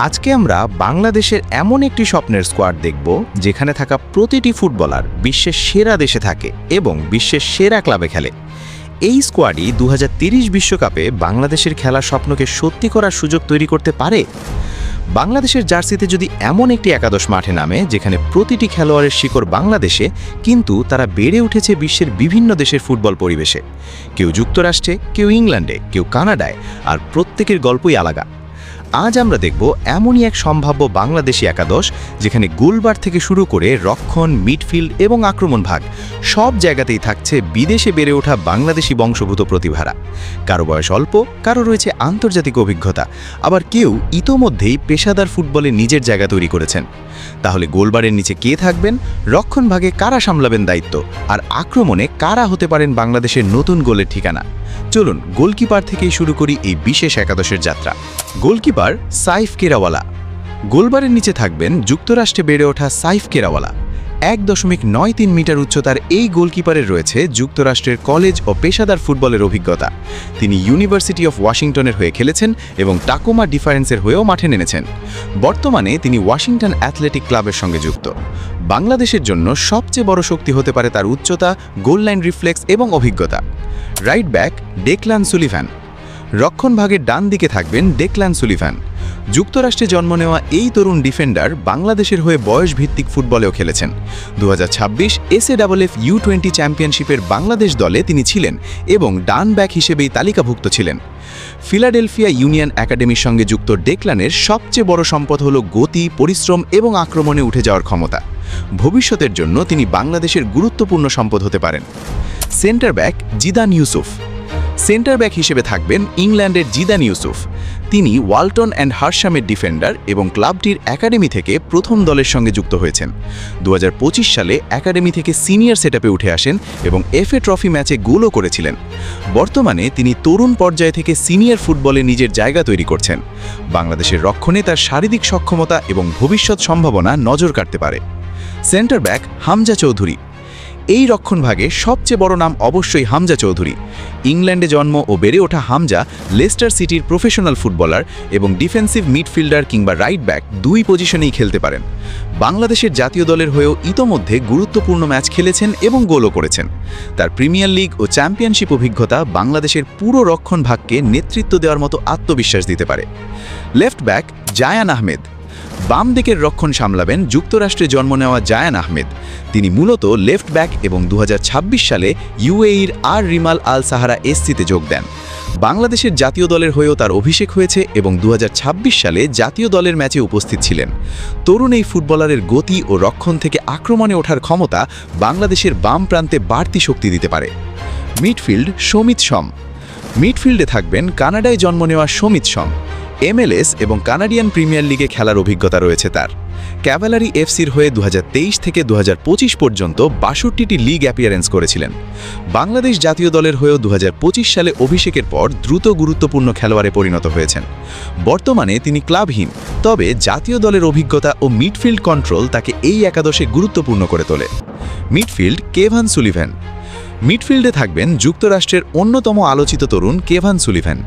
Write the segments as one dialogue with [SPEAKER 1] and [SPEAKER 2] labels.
[SPEAKER 1] আজকে আমরা বাংলাদেশের এমন একটি স্বপ্নের স্কোয়াড দেখব যেখানে থাকা প্রতিটি ফুটবলার বিশ্বের সেরা দেশে থাকে এবং বিশ্বের সেরা ক্লাবে খেলে। এই স্কোয়াডই 2030 বিশ্বকাপে বাংলাদেশের খেলার স্বপ্নকে সত্যি করার সুযোগ তৈরি করতে পারে। বাংলাদেশের জার্সিতে যদি এমন একটি একাদশ মাঠে নামে যেখানে প্রতিটি খেলোয়াড়ের শিকড় বাংলাদেশে, কিন্তু তারা বেড়ে উঠেছে বিশ্বের বিভিন্ন দেশের ফুটবল পরিবেশে, কেউ যুক্তরাষ্ট্রে, কেউ ইংল্যান্ডে, কেউ কানাডায়, আর প্রত্যেকের গল্পই আলাদা। আজ আমরা দেখব এমনই এক সম্ভাব্য বাংলাদেশি একাদশ যেখানে গোলবার থেকে শুরু করে রক্ষণ, মিডফিল্ড এবং আক্রমণ ভাগ সব জায়গাতেই থাকছে বিদেশে বেড়ে ওঠা বাংলাদেশি বংশোদ্ভূত প্রতিভারা। কারো বয়স অল্প, কারো রয়েছে আন্তর্জাতিক অভিজ্ঞতা, আবার কেউ ইতোমধ্যেই পেশাদার ফুটবলে নিজের জায়গা তৈরি করেছেন। তাহলে গোলবারের নিচে কে থাকবেন, রক্ষণ ভাগে কারা সামলাবেন দায়িত্ব, আর আক্রমণে কারা হতে পারেন বাংলাদেশের নতুন গোলের ঠিকানা? চলুন গোলকিপার থেকেই শুরু করি এই বিশেষ একাদশের যাত্রা। গোলকিপার সাইফ কেরাওয়ালা। গোলবারের নিচে থাকবেন যুক্তরাষ্ট্রে বেড়ে ওঠা সাইফ কেরাওয়ালা। 1.93 মিটার উচ্চতার এই গোলকিপারের রয়েছে যুক্তরাষ্ট্রের কলেজ ও পেশাদার ফুটবলের অভিজ্ঞতা। তিনি ইউনিভার্সিটি অফ ওয়াশিংটনের হয়ে খেলেছেন এবং টাকোমা ডিফারেন্সের হয়েও মাঠে নেমেছেন। বর্তমানে তিনি ওয়াশিংটন অ্যাথলেটিক ক্লাবের সঙ্গে যুক্ত। বাংলাদেশের জন্য সবচেয়ে বড় শক্তি হতে পারে তার উচ্চতা, গোল লাইন রিফ্লেক্স এবং অভিজ্ঞতা। Right back Declan Sullivan. রক্ষণ ভাগের ডান দিকে থাকবেন ডেকলান সুলিভান। যুক্তরাষ্ট্রে জন্ম নেওয়া এই তরুণ ডিফেন্ডার বাংলাদেশের হয়ে বয়সভিত্তিক ফুটবলেও খেলেছেন। 2026 SAFF U20 চ্যাম্পিয়নশিপের বাংলাদেশ দলে তিনি ছিলেন এবং ডান ব্যাক হিসেবেই তালিকাভুক্ত ছিলেন। ফিলাডেলফিয়া ইউনিয়ন একাডেমির সঙ্গে যুক্ত ডেকলানের সবচেয়ে বড় সম্পদ হল গতি, পরিশ্রম এবং আক্রমণে উঠে যাওয়ার ক্ষমতা। ভবিষ্যতের জন্য তিনি বাংলাদেশের গুরুত্বপূর্ণ সম্পদ হতে পারেন। Centre back Zidane Yusuf. Centre back হিসেবে থাকবেন ইংল্যান্ডের জিদান ইউসুফ। তিনি ওয়ালটন অ্যান্ড হার্শামের ডিফেন্ডার এবং ক্লাবটির একাডেমি থেকে প্রথম দলের সঙ্গে যুক্ত হয়েছেন। 2025 সালে একাডেমি থেকে সিনিয়র সেটআপে উঠে আসেন এবং FA ট্রফি ম্যাচে গোলও করেছিলেন। বর্তমানে তিনি তরুণ পর্যায় থেকে সিনিয়র ফুটবলে নিজের জায়গা তৈরি করছেন। বাংলাদেশের রক্ষণে তার শারীরিক সক্ষমতা এবং ভবিষ্যৎ সম্ভাবনা নজর কাটতে পারে। Centre back Hamza Chowdhury. এই রক্ষণভাগে সবচেয়ে বড় নাম অবশ্যই হামজা চৌধুরী। ইংল্যান্ডে জন্ম ও বেড়ে ওঠা হামজা লেস্টার সিটির প্রফেশনাল ফুটবলার এবং ডিফেন্সিভ মিডফিল্ডার কিংবা রাইট ব্যাক দুই পজিশনেই খেলতে পারেন। বাংলাদেশের জাতীয় দলের হয়েও ইতোমধ্যে গুরুত্বপূর্ণ ম্যাচ খেলেছেন এবং গোলও করেছেন। তার প্রিমিয়ার লিগ ও চ্যাম্পিয়নশিপ অভিজ্ঞতা বাংলাদেশের পুরো রক্ষণ ভাগকে নেতৃত্ব দেওয়ার মতো আত্মবিশ্বাস দিতে পারে। Left back Zayan Ahmed. বাম দিকের রক্ষণ সামলাবেন যুক্তরাষ্ট্রে জন্ম নেওয়া জায়ান আহমেদ। তিনি মূলত লেফট ব্যাক এবং 2026 সালে UAEর আর রিমাল আল সাহারা SCতে যোগ দেন। বাংলাদেশের জাতীয় দলের হয়েও তার অভিষেক হয়েছে এবং 2026 সালে জাতীয় দলের ম্যাচে উপস্থিত ছিলেন। তরুণ এই ফুটবলারের গতি ও রক্ষণ থেকে আক্রমণে ওঠার ক্ষমতা বাংলাদেশের বাম প্রান্তে বাড়তি শক্তি দিতে পারে। মিডফিল্ড সমিত শম। মিডফিল্ডে থাকবেন কানাডায় জন্ম নেওয়া সমিত শম। MLS এবং কানাডিয়ান প্রিমিয়ার লিগে খেলার অভিজ্ঞতা রয়েছে তার। ক্যাভালারি FC'র হয়ে 2023 থেকে 2025 পর্যন্ত 62টি লিগ অ্যাপিয়ারেন্স করেছিলেন। বাংলাদেশ জাতীয় দলের হয়েও 2025 সালে অভিষেকের পর দ্রুত গুরুত্বপূর্ণ খেলোয়াড়ে পরিণত হয়েছেন। বর্তমানে তিনি ক্লাবহীন, তবে জাতীয় দলের অভিজ্ঞতা ও মিডফিল্ড কন্ট্রোল তাকে এই একাদশে গুরুত্বপূর্ণ করে তোলে। Midfield Kevan Sullivan. মিডফিল্ডে থাকবেন যুক্তরাষ্ট্রের অন্যতম আলোচিত তরুণ কেভান সুলিভান।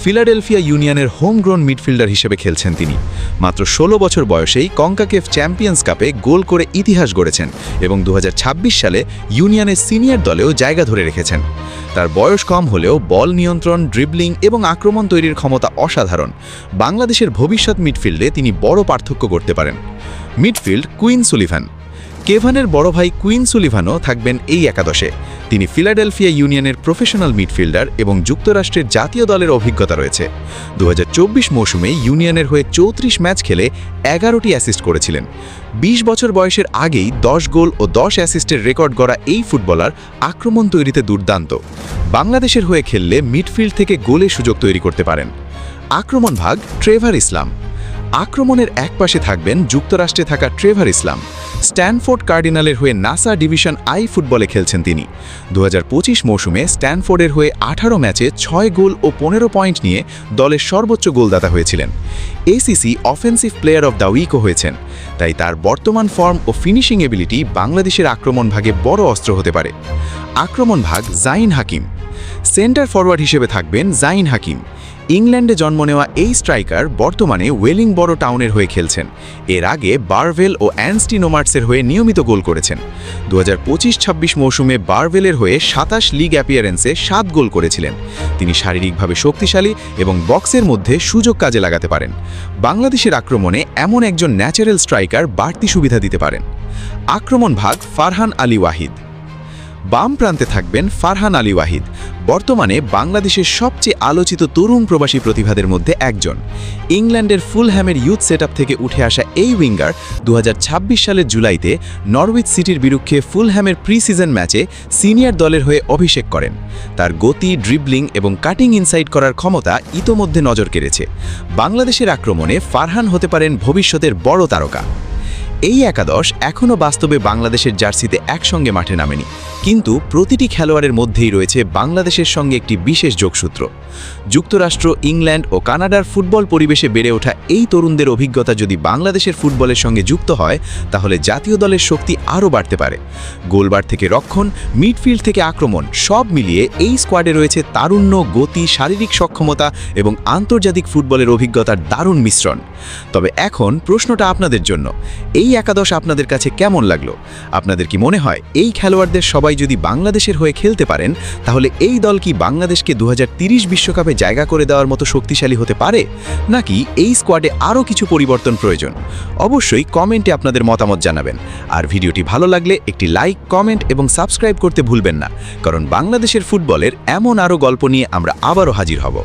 [SPEAKER 1] ফিলাডেলফিয়া ইউনিয়নের হোমগ্রোন মিডফিল্ডার হিসেবে খেলছেন তিনি। মাত্র 16 বছর বয়সেই কনকাকেফ চ্যাম্পিয়ন্স কাপে গোল করে ইতিহাস গড়েছেন এবং 2026 সালে ইউনিয়নের সিনিয়র দলেও জায়গা ধরে রেখেছেন। তার বয়স কম হলেও বল নিয়ন্ত্রণ, ড্রিবলিং এবং আক্রমণ তৈরির ক্ষমতা অসাধারণ। বাংলাদেশের ভবিষ্যৎ মিডফিল্ডে তিনি বড় পার্থক্য করতে পারেন। Midfield queen Sullivan. কেভানের বড় ভাই কুইন সুলিভানও থাকবেন এই একাদশে। তিনি ফিলাডেলফিয়া ইউনিয়নের প্রফেশনাল মিডফিল্ডার এবং যুক্তরাষ্ট্রের জাতীয় দলের অভিজ্ঞতা রয়েছে। 2024 মৌসুমে ইউনিয়নের হয়ে 34 ম্যাচ খেলে 11টি অ্যাসিস্ট করেছিলেন। 20 বছর বয়সের আগেই 10 গোল ও 10 অ্যাসিস্টের রেকর্ড গড়া এই ফুটবলার আক্রমণ তৈরিতে দুর্দান্ত। বাংলাদেশের হয়ে খেললে মিডফিল্ড থেকে গোলের সুযোগ তৈরি করতে পারেন। আক্রমণ ভাগ ট্রেভার ইসলাম। আক্রমণের একপাশে থাকবেন যুক্তরাষ্ট্রে থাকা ট্রেভার ইসলাম। স্ট্যানফোর্ড কার্ডিনালের হয়ে নাসা ডিভিশন I ফুটবলে খেলছেন তিনি। 2025 মৌসুমে স্ট্যানফোর্ডের হয়ে 18 ম্যাচে 6 গোল ও 15 পয়েন্ট নিয়ে দলের সর্বোচ্চ গোলদাতা হয়েছিলেন। ACC offensive player of the উইকও হয়েছেন। তাই তার বর্তমান ফর্ম ও ফিনিশিং এবিলিটি বাংলাদেশের আক্রমণ ভাগে বড় অস্ত্র হতে পারে। আক্রমণ ভাগ জাইন হাকিম। সেন্টার ফরওয়ার্ড হিসেবে থাকবেন জাইন হাকিম। ইংল্যান্ডে জন্ম নেওয়া এই স্ট্রাইকার বর্তমানে ওয়েলিংবরো টাউনের হয়ে খেলছেন। এর আগে বারভেল ও অ্যানস্টি নোমার্টসের হয়ে নিয়মিত গোল করেছেন। 2025-26 মৌসুমে বারভেলের হয়ে 27 লিগ অ্যাপিয়ারেন্সে 7 গোল করেছিলেন। তিনি শারীরিকভাবে শক্তিশালী এবং বক্সের মধ্যে সুযোগ কাজে লাগাতে পারেন। বাংলাদেশের আক্রমণে এমন একজন ন্যাচারাল স্ট্রাইকার বাড়তি সুবিধা দিতে পারেন। আক্রমণ ভাগ ফারহান আলী ওয়াহিদ। বাম প্রান্তে থাকবেন ফারহান আলী ওয়াহিদ, বর্তমানে বাংলাদেশের সবচেয়ে আলোচিত তরুণ প্রবাসী প্রতিভাদের মধ্যে একজন। ইংল্যান্ডের ফুলহ্যামের ইউথ সেটআপ থেকে উঠে আসা এই উইঙ্গার 2026 সালের জুলাইতে নরউইচ সিটির বিরুদ্ধে ফুলহ্যামের প্রি সিজন ম্যাচে সিনিয়র দলের হয়ে অভিষেক করেন। তার গতি, ড্রিবলিং এবং কাটিং ইনসাইড করার ক্ষমতা ইতোমধ্যে নজর কেড়েছে। বাংলাদেশের আক্রমণে ফারহান হতে পারেন ভবিষ্যতের বড় তারকা। এই একাদশ এখনও বাস্তবে বাংলাদেশের জার্সিতে একসঙ্গে মাঠে নামেনি, কিন্তু প্রতিটি খেলোয়াড়ের মধ্যেই রয়েছে বাংলাদেশের সঙ্গে একটি বিশেষ যোগসূত্র। যুক্তরাষ্ট্র, ইংল্যান্ড ও কানাডার ফুটবল পরিবেশে বেড়ে ওঠা এই তরুণদের অভিজ্ঞতা যদি বাংলাদেশের ফুটবলের সঙ্গে যুক্ত হয়, তাহলে জাতীয় দলের শক্তি আরও বাড়তে পারে। গোলবার থেকে রক্ষণ, মিডফিল্ড থেকে আক্রমণ, সব মিলিয়ে এই স্কোয়াডে রয়েছে তারুণ্য, গতি, শারীরিক সক্ষমতা এবং আন্তর্জাতিক ফুটবলের অভিজ্ঞতার দারুণ মিশ্রণ। তবে এখন প্রশ্নটা আপনাদের জন্য, এই একাদশ আপনাদের কাছে কেমন লাগলো? আপনাদের কি মনে হয় এই খেলোয়াড়দের সবাই যদি বাংলাদেশের হয়ে খেলতে পারেন, তাহলে এই দল কি বাংলাদেশকে 2030 বিশ্বকাপে জায়গা করে দেওয়ার মতো শক্তিশালী হতে পারে, নাকি এই স্কোয়াডে আরও কিছু পরিবর্তন প্রয়োজন? অবশ্যই কমেন্টে আপনাদের মতামত জানাবেন। আর ভিডিওটি ভালো লাগলে একটি লাইক, কমেন্ট এবং সাবস্ক্রাইব করতে ভুলবেন না, কারণ বাংলাদেশের ফুটবলের এমন আরও গল্প নিয়ে আমরা আবারও হাজির হব।